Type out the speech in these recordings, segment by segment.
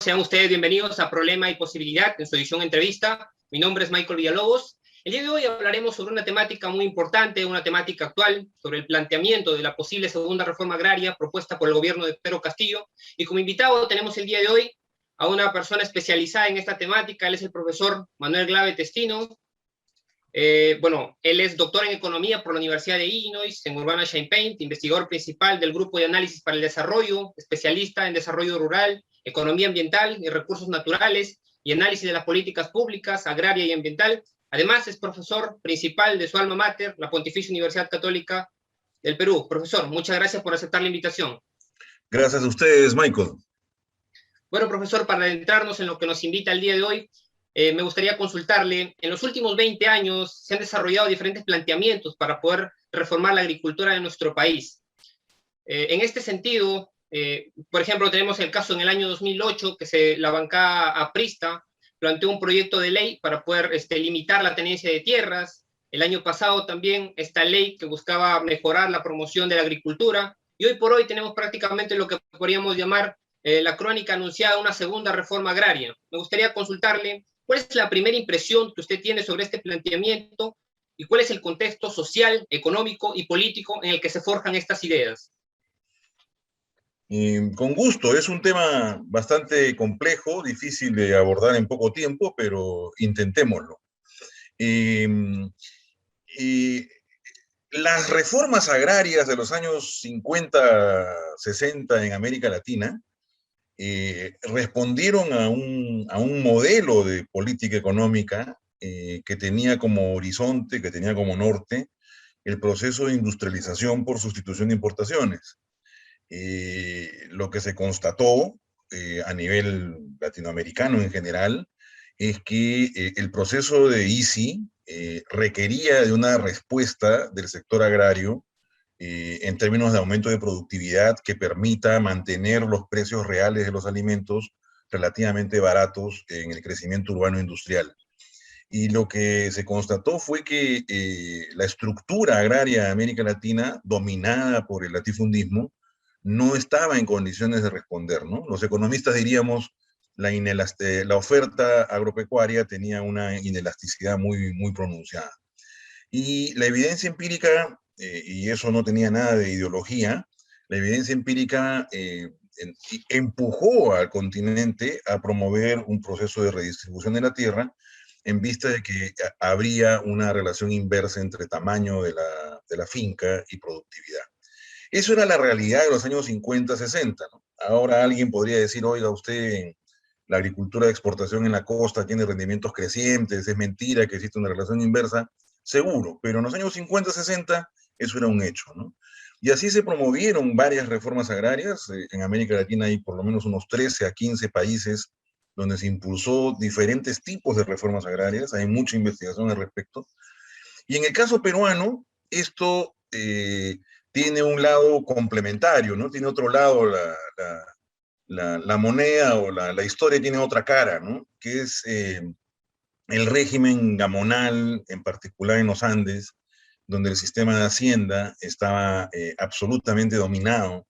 Sean ustedes bienvenidos a Problema y Posibilidad, en su edición entrevista. Mi nombre es Michael Villalobos. El día de hoy hablaremos sobre una temática muy importante, una temática actual, sobre el planteamiento de la posible segunda reforma agraria propuesta por el gobierno de Pedro Castillo. Y como invitado tenemos el día de hoy a una persona especializada en esta temática. Él es el profesor Manuel Glave Testino. Él es doctor en Economía por la Universidad de Illinois, en Urbana-Champaign, investigador principal del Grupo de Análisis para el Desarrollo, especialista en desarrollo rural, economía ambiental y recursos naturales y análisis de las políticas públicas, agraria y ambiental. Además, es profesor principal de su alma mater, la Pontificia Universidad Católica del Perú. Profesor, muchas gracias por aceptar la invitación. Gracias a ustedes, Michael. Bueno, profesor, para adentrarnos en lo que nos invita el día de hoy, me gustaría consultarle, en los últimos 20 años se han desarrollado diferentes planteamientos para poder reformar la agricultura de nuestro país. En este sentido, por ejemplo, tenemos el caso en el año 2008 que la bancada aprista planteó un proyecto de ley para poder limitar la tenencia de tierras. El año pasado también esta ley que buscaba mejorar la promoción de la agricultura, y hoy por hoy tenemos prácticamente lo que podríamos llamar la crónica anunciada de una segunda reforma agraria. Me gustaría consultarle cuál es la primera impresión que usted tiene sobre este planteamiento y cuál es el contexto social, económico y político en el que se forjan estas ideas. Con gusto, es un tema bastante complejo, difícil de abordar en poco tiempo, pero intentémoslo. Las reformas agrarias de los años 50, 60 en América Latina respondieron a un modelo de política económica que tenía como horizonte, que tenía como norte, el proceso de industrialización por sustitución de importaciones. Lo que se constató a nivel latinoamericano en general es que el proceso de ICI requería de una respuesta del sector agrario en términos de aumento de productividad que permita mantener los precios reales de los alimentos relativamente baratos en el crecimiento urbano industrial. Y lo que se constató fue que la estructura agraria de América Latina, dominada por el latifundismo, no estaba en condiciones de responder, ¿no? Los economistas diríamos la oferta agropecuaria tenía una inelasticidad muy, muy pronunciada. Y la evidencia empírica, y eso no tenía nada de ideología, la evidencia empírica empujó al continente a promover un proceso de redistribución de la tierra en vista de que habría una relación inversa entre tamaño de la finca y productividad. Eso era la realidad de los años 50, 60, ¿no? Ahora alguien podría decir, oiga, usted, la agricultura de exportación en la costa tiene rendimientos crecientes, es mentira que existe una relación inversa, seguro, pero en los años 50, 60 eso era un hecho, ¿no? Y así se promovieron varias reformas agrarias. En América Latina hay por lo menos unos 13 a 15 países donde se impulsó diferentes tipos de reformas agrarias, hay mucha investigación al respecto. Y en el caso peruano, esto tiene un lado complementario, ¿no? Tiene otro lado, la moneda o la historia tiene otra cara, ¿no? Que es el régimen gamonal, en particular en los Andes, donde el sistema de hacienda estaba absolutamente dominado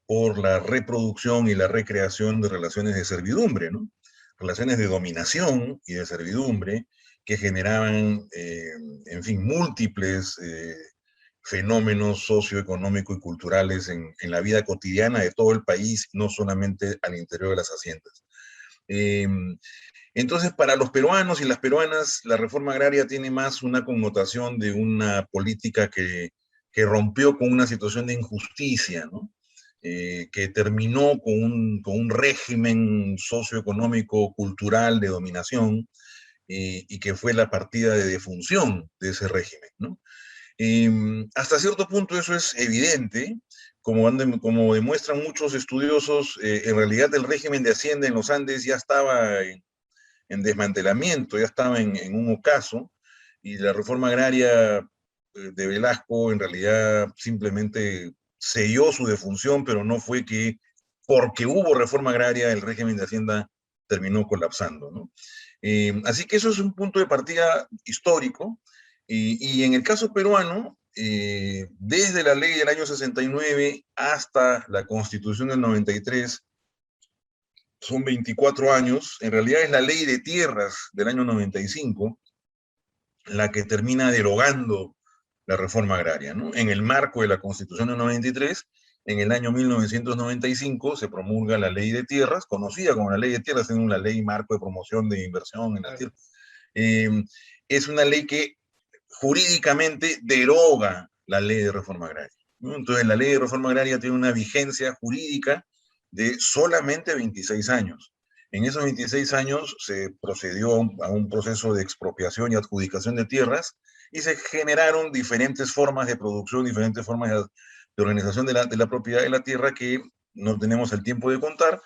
por la reproducción y la recreación de relaciones de servidumbre, ¿no? Relaciones de dominación y de servidumbre que generaban, en fin, múltiples fenómenos socioeconómicos y culturales en la vida cotidiana de todo el país, no solamente al interior de las haciendas. Entonces, para los peruanos y las peruanas, la reforma agraria tiene más una connotación de una política que rompió con una situación de injusticia, ¿no? Que terminó con un régimen socioeconómico, cultural de dominación, y que fue la partida de defunción de ese régimen, ¿no? Hasta cierto punto eso es evidente, como demuestran muchos estudiosos, en realidad el régimen de Hacienda en los Andes ya estaba en desmantelamiento, ya estaba en un ocaso, y la reforma agraria de Velasco en realidad simplemente selló su defunción, pero no fue que porque hubo reforma agraria el régimen de Hacienda terminó colapsando, ¿no? Así que eso es un punto de partida histórico, y en el caso peruano, desde la ley del año 69 hasta la constitución del 93, son 24 años, en realidad es la ley de tierras del año 95 la que termina derogando la reforma agraria, ¿no? En el marco de la Constitución del 93, en el año 1995 se promulga la ley de tierras, conocida como la ley de tierras, es una ley marco de promoción de inversión en la tierra. Es una ley que jurídicamente deroga la ley de reforma agraria, ¿no? Entonces la ley de reforma agraria tiene una vigencia jurídica de solamente 26 años. En esos 26 años se procedió a un proceso de expropiación y adjudicación de tierras y se generaron diferentes formas de producción, diferentes formas de organización de la propiedad de la tierra que no tenemos el tiempo de contar,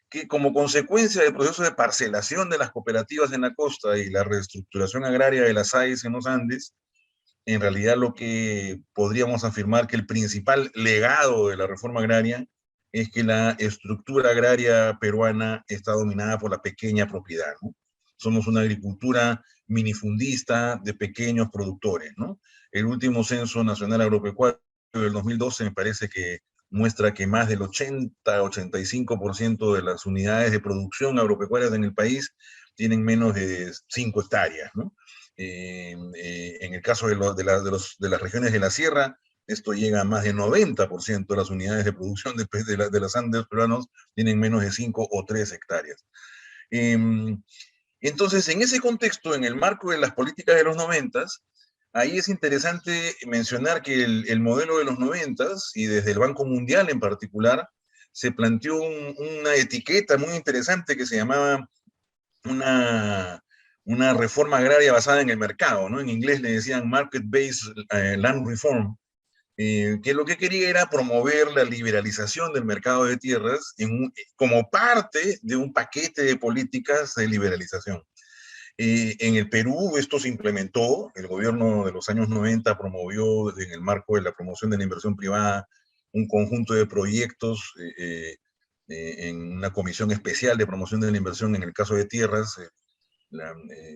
que como consecuencia del proceso de parcelación de las cooperativas en la costa y la reestructuración agraria de las AES en los Andes, en realidad lo que podríamos afirmar que el principal legado de la reforma agraria es que la estructura agraria peruana está dominada por la pequeña propiedad, ¿no? Somos una agricultura minifundista de pequeños productores, ¿no? El último censo nacional agropecuario del 2012 me parece que muestra que más del 80-85% de las unidades de producción agropecuarias en el país tienen menos de 5 hectáreas, ¿no? En el caso de las regiones de la sierra, esto llega a más de 90% de las unidades de producción de las Andes peruanos tienen menos de 5 o 3 hectáreas. Entonces, en ese contexto, en el marco de las políticas de los 90, ahí es interesante mencionar que el modelo de los 90 y desde el Banco Mundial en particular, se planteó una etiqueta muy interesante que se llamaba una reforma agraria basada en el mercado, ¿no? En inglés le decían Market-Based Land Reform, que lo que quería era promover la liberalización del mercado de tierras como parte de un paquete de políticas de liberalización. En el Perú esto se implementó, el gobierno de los años 90 promovió en el marco de la promoción de la inversión privada un conjunto de proyectos en una comisión especial de promoción de la inversión en el caso de tierras,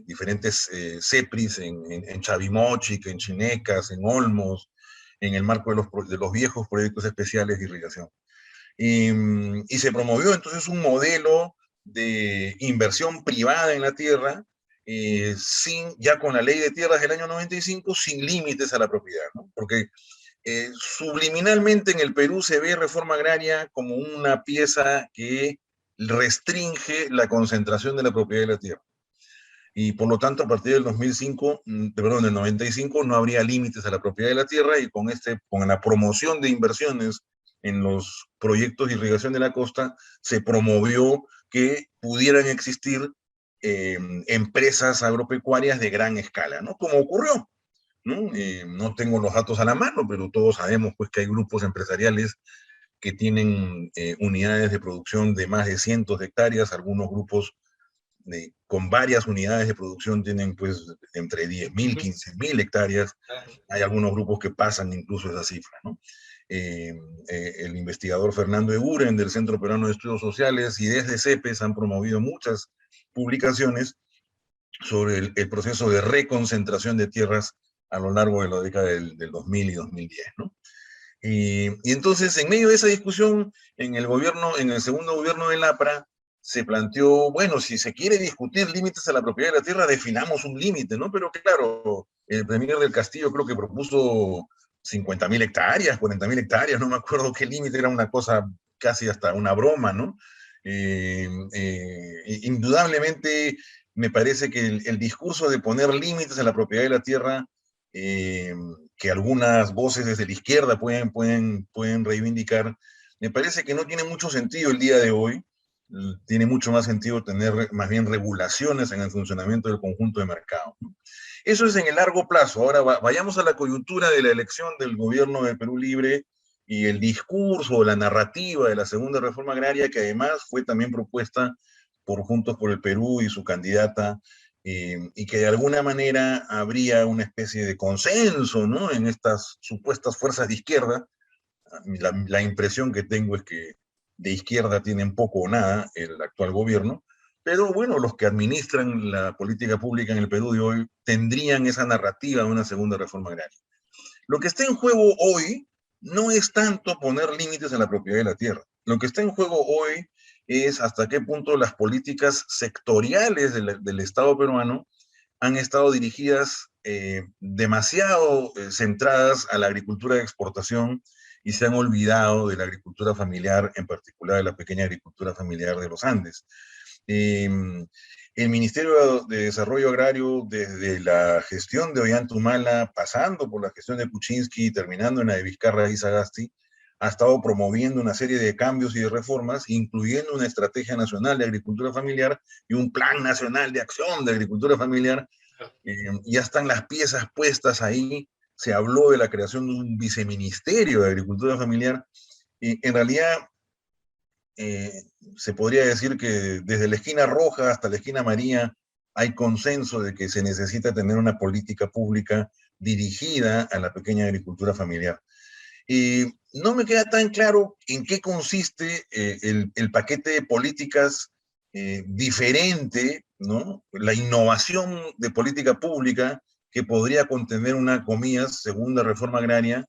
diferentes CEPRIs en Chavimochic, en Chinecas, en Olmos, en el marco de los viejos proyectos especiales de irrigación. Y se promovió entonces un modelo de inversión privada en la tierra, ya con la ley de tierras del año 95, sin límites a la propiedad, ¿no? Porque subliminalmente en el Perú se ve reforma agraria como una pieza que restringe la concentración de la propiedad de la tierra. Y por lo tanto, a partir del 2005, perdón, del 95, no habría límites a la propiedad de la tierra y con la promoción de inversiones en los proyectos de irrigación de la costa, se promovió que pudieran existir empresas agropecuarias de gran escala, ¿no? Como ocurrió, ¿no? No tengo los datos a la mano, pero todos sabemos pues, que hay grupos empresariales que tienen unidades de producción de más de cientos de hectáreas, algunos grupos con varias unidades de producción tienen pues entre 10.000, 15.000 hectáreas. Hay algunos grupos que pasan incluso esa cifra, ¿no? El investigador Fernando Eguren del Centro Peruano de Estudios Sociales y desde CEPES han promovido muchas publicaciones sobre el proceso de reconcentración de tierras a lo largo de la década del 2000 y 2010, ¿no? Y entonces, en medio de esa discusión, en el segundo gobierno del APRA, se planteó, bueno, si se quiere discutir límites a la propiedad de la tierra, definamos un límite, ¿no? Pero claro, el premier del Castillo creo que propuso 50.000 hectáreas, 40.000 hectáreas, no me acuerdo qué límite, era una cosa casi hasta una broma, ¿no? Indudablemente, me parece que el discurso de poner límites a la propiedad de la tierra, que algunas voces desde la izquierda pueden reivindicar, me parece que no tiene mucho sentido el día de hoy. Tiene mucho más sentido tener más bien regulaciones en el funcionamiento del conjunto de mercado. Eso es en el largo plazo. Ahora vayamos a la coyuntura de la elección del gobierno de Perú Libre y el discurso, la narrativa de la segunda reforma agraria, que además fue también propuesta por Juntos por el Perú y su candidata, y que de alguna manera habría una especie de consenso, ¿no? En estas supuestas fuerzas de izquierda. La impresión que tengo es que de izquierda tienen poco o nada el actual gobierno, pero bueno, los que administran la política pública en el Perú de hoy tendrían esa narrativa de una segunda reforma agraria. Lo que está en juego hoy no es tanto poner límites a la propiedad de la tierra. Lo que está en juego hoy es hasta qué punto las políticas sectoriales del Estado peruano han estado dirigidas demasiado centradas a la agricultura de exportación y se han olvidado de la agricultura familiar, en particular de la pequeña agricultura familiar de los Andes. Eh, el Ministerio de Desarrollo Agrario, desde la gestión de Ollantumala, pasando por la gestión de Kuczynski y terminando en la de Vizcarra y Sagasti, ha estado promoviendo una serie de cambios y de reformas, incluyendo una estrategia nacional de agricultura familiar y un plan nacional de acción de agricultura familiar. Ya están las piezas puestas ahí. Se habló de la creación de un viceministerio de agricultura familiar. En realidad, eh, se podría decir que desde la esquina roja hasta la esquina amarilla hay consenso de que se necesita tener una política pública dirigida a la pequeña agricultura familiar. No me queda tan claro en qué consiste el paquete de políticas diferente, ¿no? La innovación de política pública que podría contener una, comillas, segunda reforma agraria,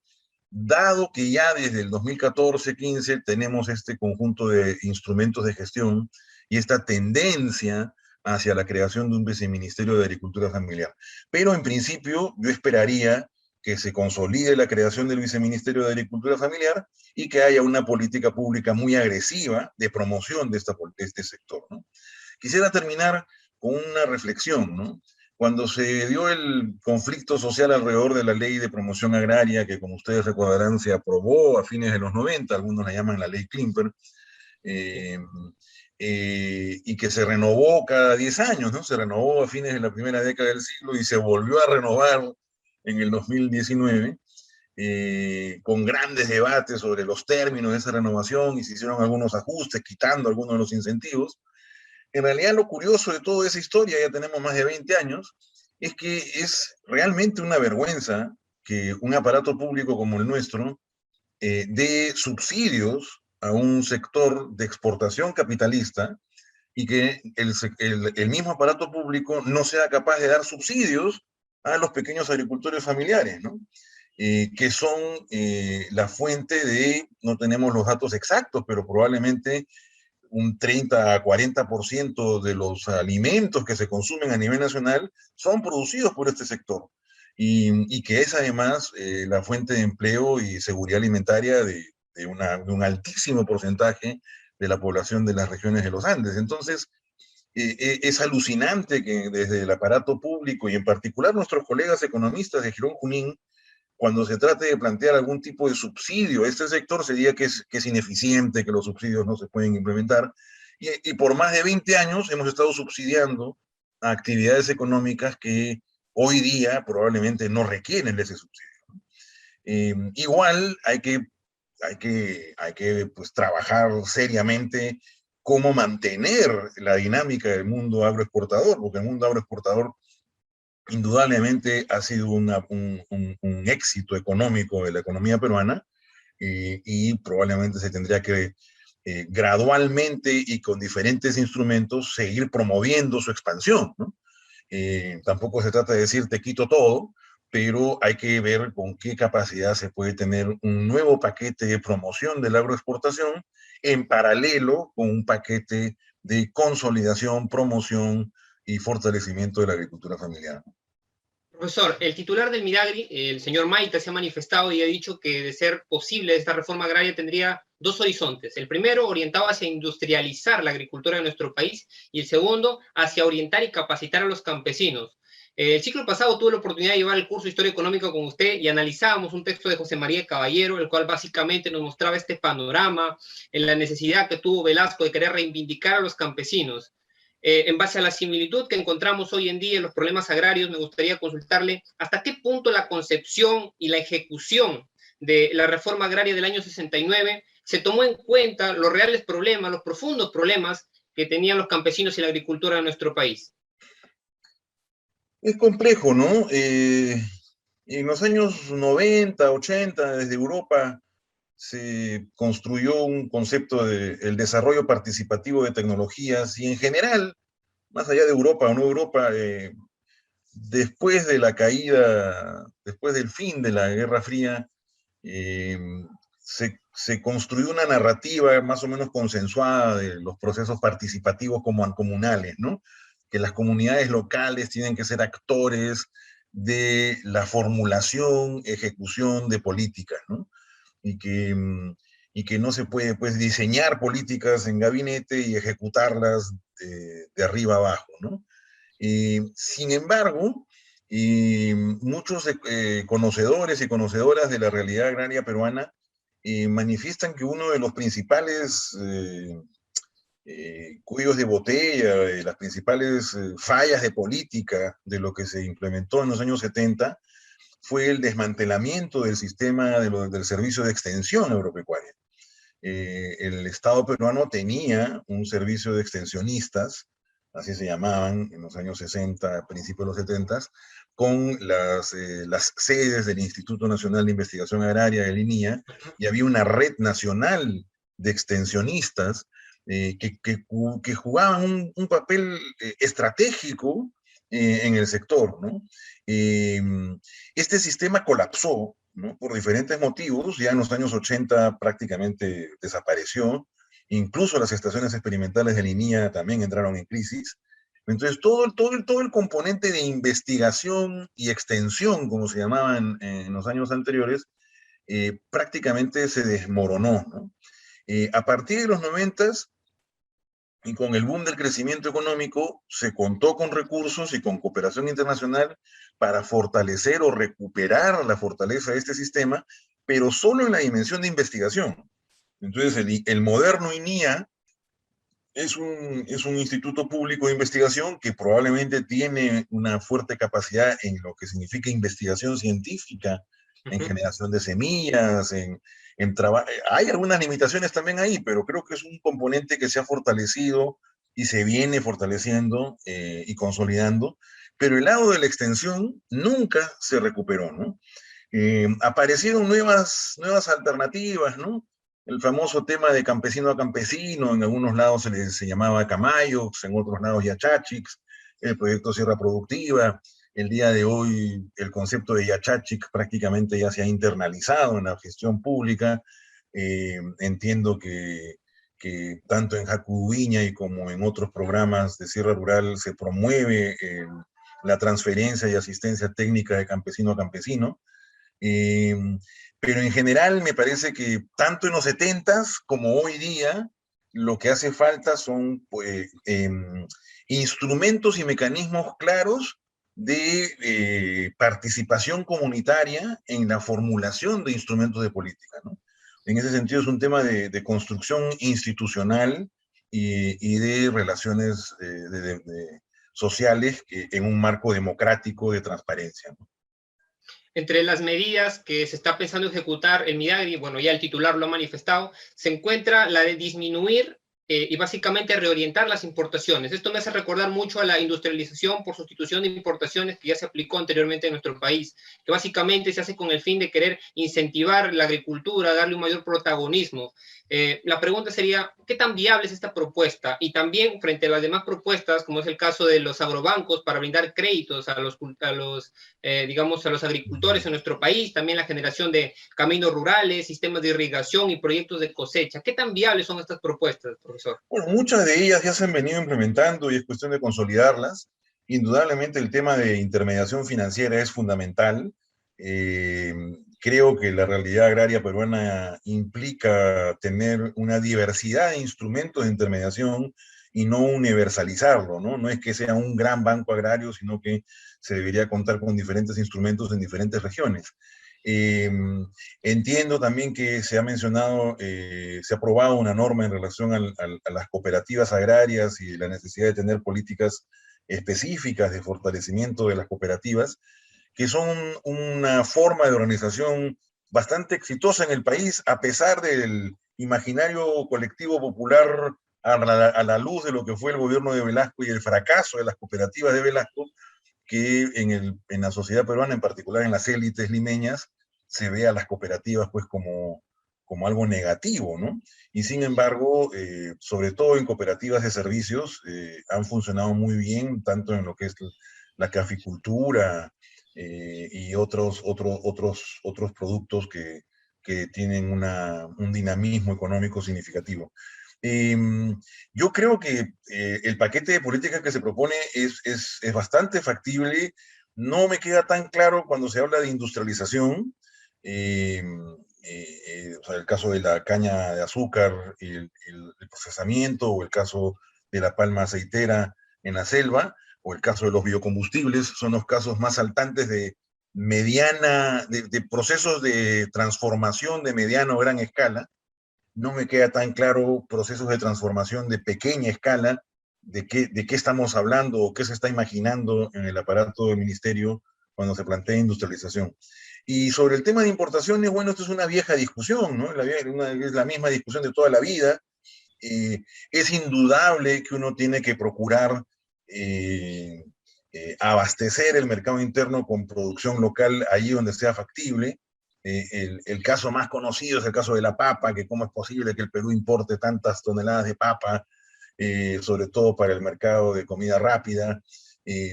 dado que ya desde el 2014-15 tenemos este conjunto de instrumentos de gestión y esta tendencia hacia la creación de un viceministerio de Agricultura Familiar. Pero en principio yo esperaría que se consolide la creación del viceministerio de Agricultura Familiar y que haya una política pública muy agresiva de promoción de este sector, ¿no? Quisiera terminar con una reflexión, ¿no? Cuando se dio el conflicto social alrededor de la ley de promoción agraria, que como ustedes recordarán se aprobó a fines de los 90, algunos la llaman la ley Klimper, eh, y que se renovó cada 10 años, ¿no? Se renovó a fines de la primera década del siglo y se volvió a renovar en el 2019, con grandes debates sobre los términos de esa renovación y se hicieron algunos ajustes, quitando algunos de los incentivos. En realidad lo curioso de toda esa historia, ya tenemos más de 20 años, es que es realmente una vergüenza que un aparato público como el nuestro dé subsidios a un sector de exportación capitalista y que el mismo aparato público no sea capaz de dar subsidios a los pequeños agricultores familiares, ¿no? Que son la fuente de, no tenemos los datos exactos, pero probablemente un 30 a 40% de los alimentos que se consumen a nivel nacional son producidos por este sector. Y que es además la fuente de empleo y seguridad alimentaria de un altísimo porcentaje de la población de las regiones de los Andes. Entonces, es alucinante que desde el aparato público y en particular nuestros colegas economistas de Girón Junín, cuando se trate de plantear algún tipo de subsidio a este sector, sería que es ineficiente, que los subsidios no se pueden implementar. Y por más de 20 años hemos estado subsidiando a actividades económicas que hoy día probablemente no requieren de ese subsidio. Igual hay que pues, trabajar seriamente cómo mantener la dinámica del mundo agroexportador, porque el mundo agroexportador indudablemente ha sido un éxito económico de la economía peruana y probablemente se tendría que gradualmente y con diferentes instrumentos seguir promoviendo su expansión, ¿no? Tampoco se trata de decir te quito todo, pero hay que ver con qué capacidad se puede tener un nuevo paquete de promoción de la agroexportación en paralelo con un paquete de consolidación, promoción y fortalecimiento de la agricultura familiar. Profesor, el titular del Midagri, el señor Maita, se ha manifestado y ha dicho que de ser posible esta reforma agraria tendría dos horizontes. El primero orientado hacia industrializar la agricultura de nuestro país y el segundo hacia orientar y capacitar a los campesinos. El ciclo pasado tuve la oportunidad de llevar el curso de Historia Económica con usted y analizábamos un texto de José María Caballero, el cual básicamente nos mostraba este panorama en la necesidad que tuvo Velasco de querer reivindicar a los campesinos. En base a la similitud que encontramos hoy en día en los problemas agrarios, me gustaría consultarle hasta qué punto la concepción y la ejecución de la reforma agraria del año 69 se tomó en cuenta los reales problemas, los profundos problemas que tenían los campesinos y la agricultura de nuestro país. Es complejo, ¿no? En los años 90, 80, desde Europa, se construyó un concepto de el desarrollo participativo de tecnologías y en general, más allá de Europa o no Europa, después de la caída, después del fin de la Guerra Fría, eh, se construyó una narrativa más o menos consensuada de los procesos participativos como comunales, ¿no? Que las comunidades locales tienen que ser actores de la formulación, ejecución de políticas, ¿no? Y que, y que no se puede, pues, diseñar políticas en gabinete y ejecutarlas de arriba abajo, ¿no? Sin embargo, muchos conocedores y conocedoras de la realidad agraria peruana manifiestan que uno de los principales cuellos de botella, las principales fallas de política de lo que se implementó en los años 70 fue el desmantelamiento del sistema del servicio de extensión agropecuaria. El Estado peruano tenía un servicio de extensionistas, así se llamaban en los años 60, principios de los 70, con las sedes del Instituto Nacional de Investigación Agraria, el INIA, y había una red nacional de extensionistas que jugaban un papel estratégico en el sector, ¿no? Este sistema colapsó, ¿no? Por diferentes motivos, ya en los años 80 prácticamente desapareció, incluso las estaciones experimentales de INIA también entraron en crisis. Entonces, todo el componente de investigación y extensión, como se llamaban en los años anteriores, prácticamente se desmoronó, ¿no? A partir de los 90 y con el boom del crecimiento económico, se contó con recursos y con cooperación internacional para fortalecer o recuperar la fortaleza de este sistema, pero solo en la dimensión de investigación. Entonces, el moderno INIA es un instituto público de investigación que probablemente tiene una fuerte capacidad en lo que significa investigación científica, en generación de semillas, en trabajo. Hay algunas limitaciones también ahí, pero creo que es un componente que se ha fortalecido y se viene fortaleciendo y consolidando. Pero el lado de la extensión nunca se recuperó, ¿no? Aparecieron nuevas alternativas, ¿no? El famoso tema de campesino a campesino, en algunos lados se llamaba Camayox, en otros lados Yachachix, el proyecto Sierra Productiva. El día de hoy el concepto de Yachachix prácticamente ya se ha internalizado en la gestión pública. Entiendo que tanto en Jacubiña y como en otros programas de Sierra Rural se promueve la transferencia y asistencia técnica de campesino a campesino. Eh, pero en general me parece que tanto en los 70s como hoy día, lo que hace falta son pues, instrumentos y mecanismos claros de participación comunitaria en la formulación de instrumentos de política, ¿no? En ese sentido es un tema de construcción institucional y de relaciones sociales en un marco democrático de transparencia, ¿no? Entre las medidas que se está pensando ejecutar en Midagri, bueno, ya el titular lo ha manifestado, se encuentra la de disminuir y básicamente reorientar las importaciones. Esto me hace recordar mucho a la industrialización por sustitución de importaciones que ya se aplicó anteriormente en nuestro país, que básicamente se hace con el fin de querer incentivar la agricultura, darle un mayor protagonismo. La pregunta sería, ¿qué tan viable es esta propuesta? Y también frente a las demás propuestas, como es el caso de los agrobancos para brindar créditos a los digamos, a los agricultores en nuestro país, también la generación de caminos rurales, sistemas de irrigación y proyectos de cosecha. ¿Qué tan viables son estas propuestas, profesor? Bueno, muchas de ellas ya se han venido implementando y es cuestión de consolidarlas. Indudablemente el tema de intermediación financiera es fundamental. Eh, Creo que la realidad agraria peruana implica tener una diversidad de instrumentos de intermediación y no universalizarlo, ¿no? No es que sea un gran banco agrario, sino que se debería contar con diferentes instrumentos en diferentes regiones. Eh, Entiendo también que se ha mencionado, se ha aprobado una norma en relación a las cooperativas agrarias y la necesidad de tener políticas específicas de fortalecimiento de las cooperativas, que son una forma de organización bastante exitosa en el país, a pesar del imaginario colectivo popular a la luz de lo que fue el gobierno de Velasco y el fracaso de las cooperativas de Velasco, que en la sociedad peruana, en particular en las élites limeñas, se ve a las cooperativas pues como algo negativo, ¿no? Y sin embargo, sobre todo en cooperativas de servicios, han funcionado muy bien, tanto en lo que es la caficultura y otros productos que que tienen un dinamismo económico significativo. Yo creo que el paquete de políticas que se propone es bastante factible. No me queda tan claro cuando se habla de industrialización, o sea, el caso de la caña de azúcar, el procesamiento, o el caso de la palma aceitera en la selva, o el caso de los biocombustibles, son los casos más saltantes de de procesos de transformación de mediana o gran escala. No me queda tan claro procesos de transformación de pequeña escala, de qué estamos hablando o qué se está imaginando en el aparato del ministerio cuando se plantea industrialización. Y sobre el tema de importaciones, bueno, esto es una vieja discusión, ¿no? Es la misma discusión de toda la vida. Es indudable que uno tiene que procurar abastecer el mercado interno con producción local allí donde sea factible. El caso más conocido es el caso de la papa, que cómo es posible que el Perú importe tantas toneladas de papa, sobre todo para el mercado de comida rápida.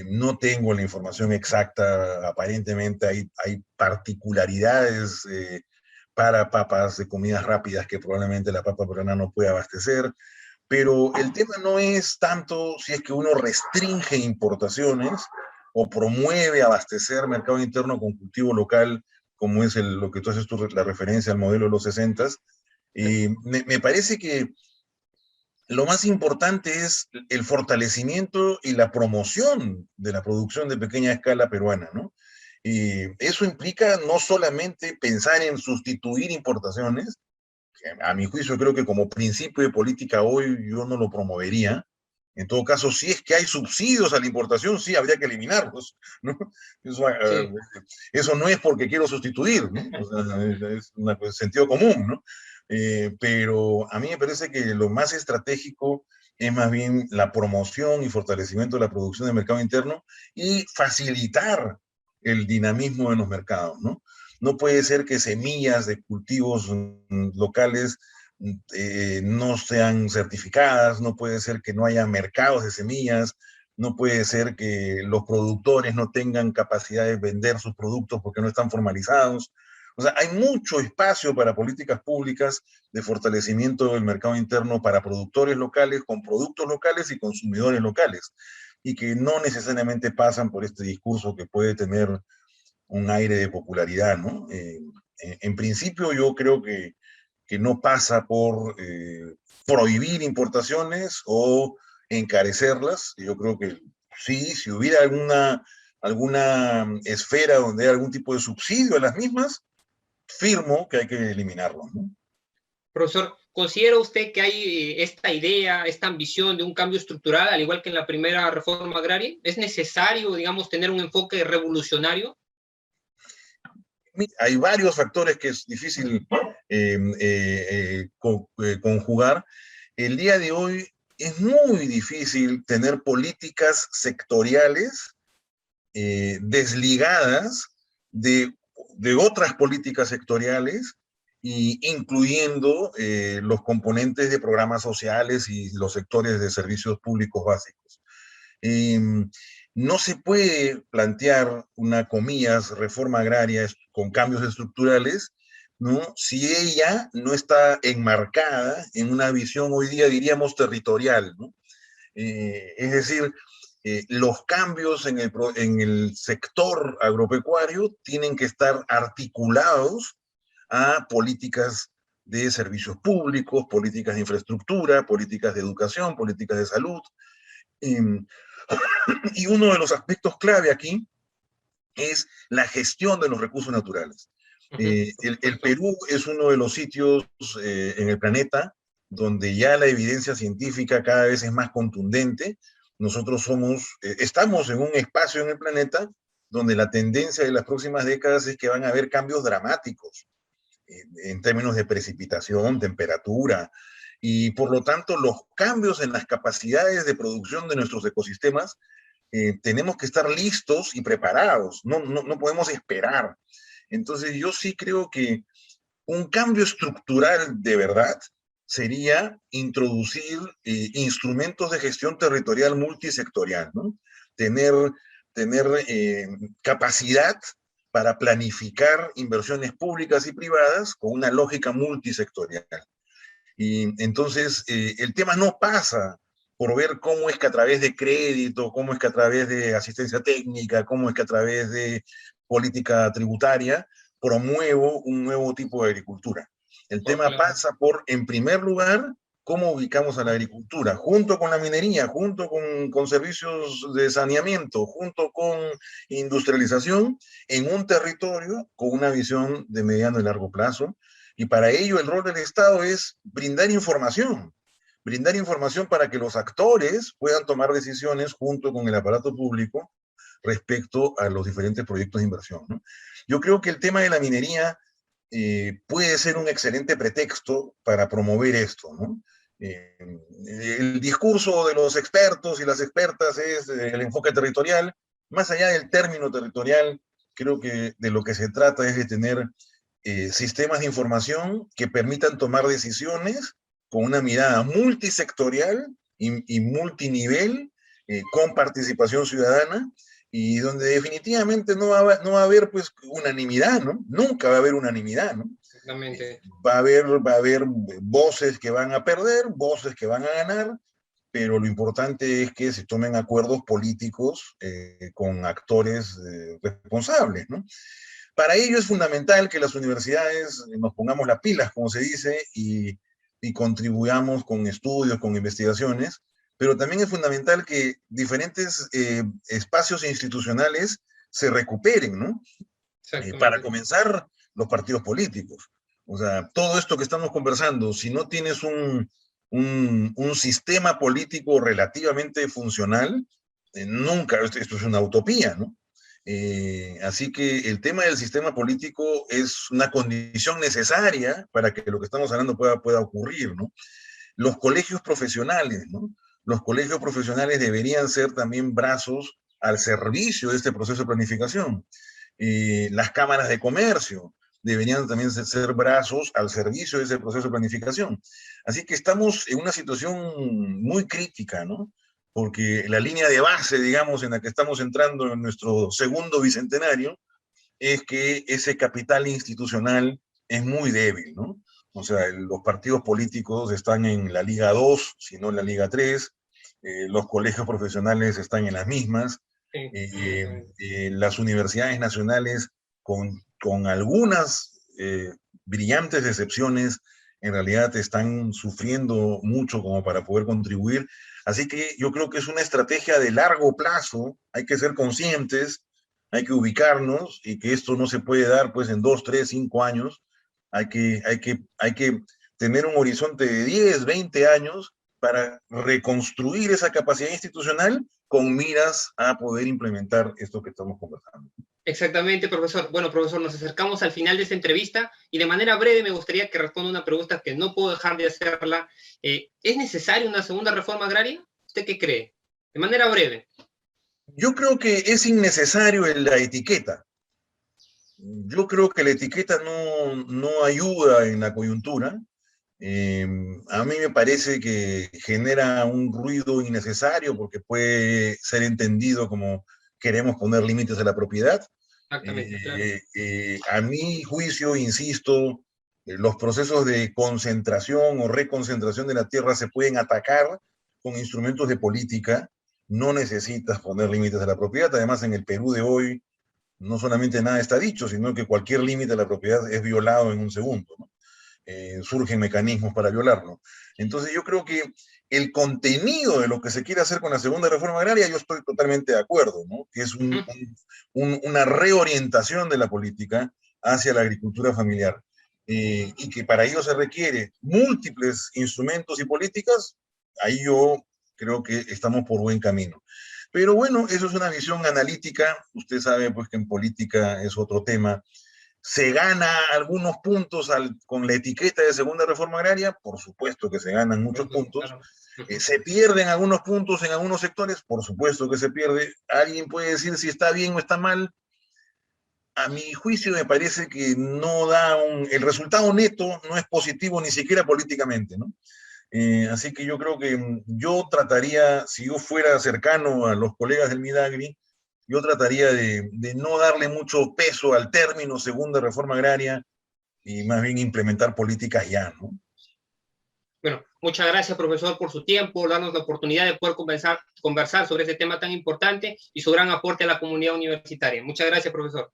No tengo la información exacta, aparentemente hay particularidades para papas de comidas rápidas que probablemente la papa peruana no puede abastecer, pero el tema no es tanto si es que uno restringe importaciones o promueve abastecer mercado interno con cultivo local, como es lo que tú haces la referencia al modelo de los 60. Me parece que lo más importante es el fortalecimiento y la promoción de la producción de pequeña escala peruana, ¿no? Y eso implica no solamente pensar en sustituir importaciones, que a mi juicio creo que como principio de política hoy yo no lo promovería. En todo caso, si es que hay subsidios a la importación, sí habría que eliminarlos, ¿no? Eso, Sí. eso no es porque quiero sustituir, ¿no? O sea, es un sentido común, ¿no? Pero a mí me parece que lo más estratégico es más bien la promoción y fortalecimiento de la producción del mercado interno y facilitar el dinamismo de los mercados, ¿no? No puede ser que semillas de cultivos locales no sean certificadas, no puede ser que no haya mercados de semillas, no puede ser que los productores no tengan capacidad de vender sus productos porque no están formalizados. O sea, hay mucho espacio para políticas públicas de fortalecimiento del mercado interno para productores locales, con productos locales y consumidores locales, y que no necesariamente pasan por este discurso que puede tener un aire de popularidad, ¿no? En principio yo creo que no pasa por prohibir importaciones o encarecerlas. Yo creo que sí, si hubiera alguna esfera donde hay algún tipo de subsidio a las mismas, firmo que hay que eliminarlo, ¿no? Profesor, ¿considera usted que hay esta idea, esta ambición de un cambio estructural, al igual que en la primera reforma agraria? ¿Es necesario, digamos, tener un enfoque revolucionario? Hay varios factores que es difícil conjugar. El día de hoy es muy difícil tener políticas sectoriales desligadas de otras políticas sectoriales, incluyendo los componentes de programas sociales y los sectores de servicios públicos básicos. Eh, no se puede plantear una, comillas, reforma agraria con cambios estructurales, ¿no? Si ella no está enmarcada en una visión hoy día, diríamos, territorial, ¿no? Es decir, los cambios en el sector agropecuario tienen que estar articulados a políticas de servicios públicos, políticas de infraestructura, políticas de educación, políticas de salud. Y uno de los aspectos clave aquí es la gestión de los recursos naturales. El Perú es uno de los sitios en el planeta donde ya la evidencia científica cada vez es más contundente. Nosotros estamos en un espacio en el planeta donde la tendencia de las próximas décadas es que van a haber cambios dramáticos en términos de precipitación, temperatura, y por lo tanto los cambios en las capacidades de producción de nuestros ecosistemas tenemos que estar listos y preparados, no podemos esperar. Entonces yo sí creo que un cambio estructural de verdad sería introducir instrumentos de gestión territorial multisectorial, ¿no? Tener capacidad para planificar inversiones públicas y privadas con una lógica multisectorial. Y entonces el tema no pasa por ver cómo es que a través de crédito, cómo es que a través de asistencia técnica, cómo es que a través de política tributaria promuevo un nuevo tipo de agricultura. El Oh, tema claro. pasa por, en primer lugar, cómo ubicamos a la agricultura, junto con la minería, junto con servicios de saneamiento, junto con industrialización, en un territorio con una visión de mediano y largo plazo. Y para ello el rol del Estado es brindar información para que los actores puedan tomar decisiones junto con el aparato público respecto a los diferentes proyectos de inversión, ¿no? Yo creo que el tema de la minería puede ser un excelente pretexto para promover esto, ¿no? Eh, el discurso de los expertos y las expertas es el enfoque territorial. Más allá del término territorial, creo que de lo que se trata es de tener sistemas de información que permitan tomar decisiones con una mirada multisectorial y multinivel, con participación ciudadana, y donde definitivamente no va a haber pues unanimidad, ¿no? Nunca va a haber unanimidad, ¿no? Exactamente. Va a haber voces que van a perder, voces que van a ganar, pero lo importante es que se tomen acuerdos políticos con actores responsables, ¿no? Para ello es fundamental que las universidades nos pongamos las pilas, como se dice, y contribuyamos con estudios, con investigaciones, pero también es fundamental que diferentes espacios institucionales se recuperen, ¿no? Para Exactamente. comenzar, los partidos políticos. O sea, todo esto que estamos conversando, si no tienes un sistema político relativamente funcional, nunca, esto es una utopía, ¿no? Así que el tema del sistema político es una condición necesaria para que lo que estamos hablando pueda ocurrir, ¿no? Los colegios profesionales, ¿no? Los colegios profesionales deberían ser también brazos al servicio de este proceso de planificación. Las cámaras de comercio deberían también ser brazos al servicio de ese proceso de planificación. Así que estamos en una situación muy crítica, ¿no? Porque la línea de base, digamos, en la que estamos entrando en nuestro segundo bicentenario, es que ese capital institucional es muy débil, ¿no? O sea, los partidos políticos están en la Liga 2, si no en la Liga 3, los colegios profesionales están en las mismas, Sí, las universidades nacionales, con algunas brillantes excepciones, en realidad están sufriendo mucho como para poder contribuir. Así que yo creo que es una estrategia de largo plazo, hay que ser conscientes, hay que ubicarnos y que esto no se puede dar pues en 2, 3, 5 años, hay que tener un horizonte de 10, 20 años para reconstruir esa capacidad institucional con miras a poder implementar esto que estamos conversando. exactamente, profesor. Bueno, profesor, nos acercamos al final de esta entrevista y de manera breve me gustaría que responda una pregunta que no puedo dejar de hacerla. ¿Es necesaria una segunda reforma agraria? ¿Usted qué cree? De manera breve. Yo creo que es innecesario la etiqueta. Yo creo que la etiqueta no ayuda en la coyuntura. A mí me parece que genera un ruido innecesario porque puede ser entendido como queremos poner límites a la propiedad. Exactamente, claro. A mi juicio, insisto, los procesos de concentración o reconcentración de la tierra se pueden atacar con instrumentos de política. No necesitas poner límites a la propiedad. Además, en el Perú de hoy, no solamente nada está dicho, sino que cualquier límite a la propiedad es violado en un segundo, ¿no? Surgen mecanismos para violarlo. Entonces yo creo que el contenido de lo que se quiere hacer con la segunda reforma agraria, yo estoy totalmente de acuerdo, ¿no? Que es una reorientación de la política hacia la agricultura familiar. Y que para ello se requiere múltiples instrumentos y políticas, ahí yo creo que estamos por buen camino. Pero bueno, eso es una visión analítica. Usted sabe pues que en política es otro tema. ¿Se gana algunos puntos con la etiqueta de segunda reforma agraria? Por supuesto que se ganan muchos puntos. Claro. ¿Se pierden algunos puntos en algunos sectores? Por supuesto que se pierde. ¿Alguien puede decir si está bien o está mal? A mi juicio me parece que no da el resultado neto no es positivo ni siquiera políticamente, ¿no? Así que yo creo que yo trataría, si yo fuera cercano a los colegas del Midagri, yo trataría de no darle mucho peso al término segunda reforma agraria y más bien implementar políticas ya, ¿no? Bueno, muchas gracias, profesor, por su tiempo, darnos la oportunidad de poder conversar sobre este tema tan importante y su gran aporte a la comunidad universitaria. Muchas gracias, profesor.